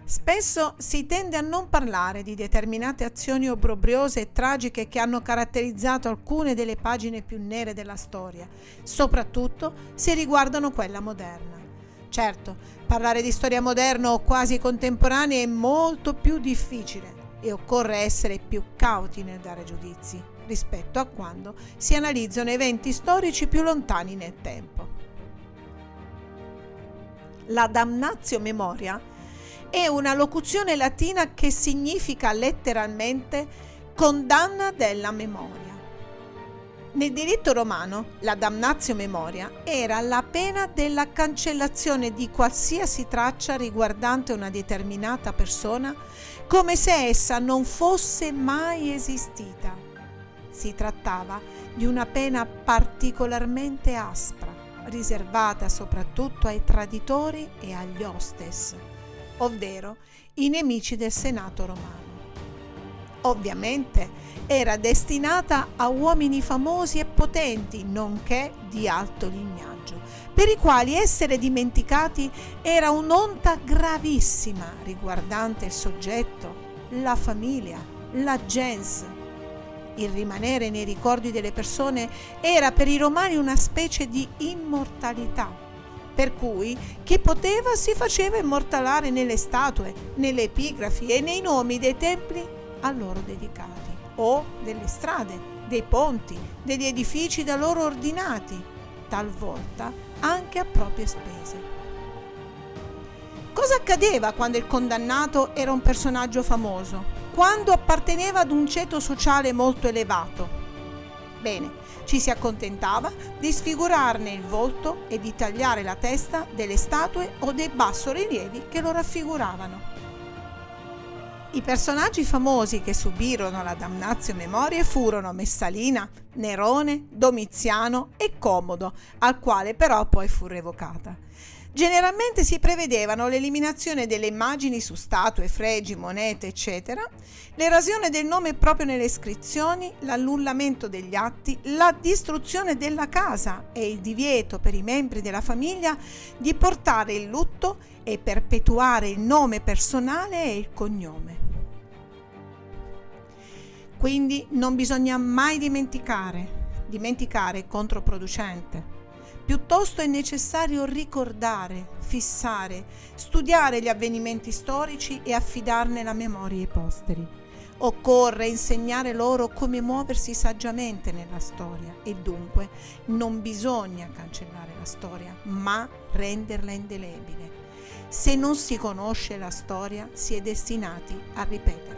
Spesso si tende a non parlare di determinate azioni obbrobriose e tragiche che hanno caratterizzato alcune delle pagine più nere della storia, soprattutto se riguardano quella moderna. Certo, parlare di storia moderna o quasi contemporanea è molto più difficile e occorre essere più cauti nel dare giudizi rispetto a quando si analizzano eventi storici più lontani nel tempo. La damnatio memoria è una locuzione latina che significa letteralmente condanna della memoria. Nel diritto romano, la damnatio memoria era la pena della cancellazione di qualsiasi traccia riguardante una determinata persona, come se essa non fosse mai esistita. Si trattava di una pena particolarmente aspra, riservata soprattutto ai traditori e agli hostes, ovvero i nemici del Senato romano. Ovviamente era destinata a uomini famosi e potenti, nonché di alto lignaggio, per i quali essere dimenticati era un'onta gravissima riguardante il soggetto, la famiglia, la gens. Il rimanere nei ricordi delle persone era per i romani una specie di immortalità, per cui chi poteva si faceva immortalare nelle statue, nelle epigrafi e nei nomi dei templi a loro dedicati, o delle strade, dei ponti, degli edifici da loro ordinati, talvolta anche a proprie spese. Cosa accadeva quando il condannato era un personaggio famoso? Quando apparteneva ad un ceto sociale molto elevato? Bene, ci si accontentava di sfigurarne il volto e di tagliare la testa delle statue o dei bassorilievi che lo raffiguravano. I personaggi famosi che subirono la damnatio memoriae furono Messalina, Nerone, Domiziano e Commodo, al quale però poi fu revocata. Generalmente si prevedevano l'eliminazione delle immagini su statue, fregi, monete, eccetera, l'erasione del nome proprio nelle iscrizioni, l'annullamento degli atti, la distruzione della casa e il divieto per i membri della famiglia di portare il lutto e perpetuare il nome personale e il cognome. Quindi non bisogna mai dimenticare è controproducente. Piuttosto è necessario ricordare, fissare, studiare gli avvenimenti storici e affidarne la memoria ai posteri. Occorre insegnare loro come muoversi saggiamente nella storia e dunque non bisogna cancellare la storia, ma renderla indelebile. Se non si conosce la storia, si è destinati a ripeterla.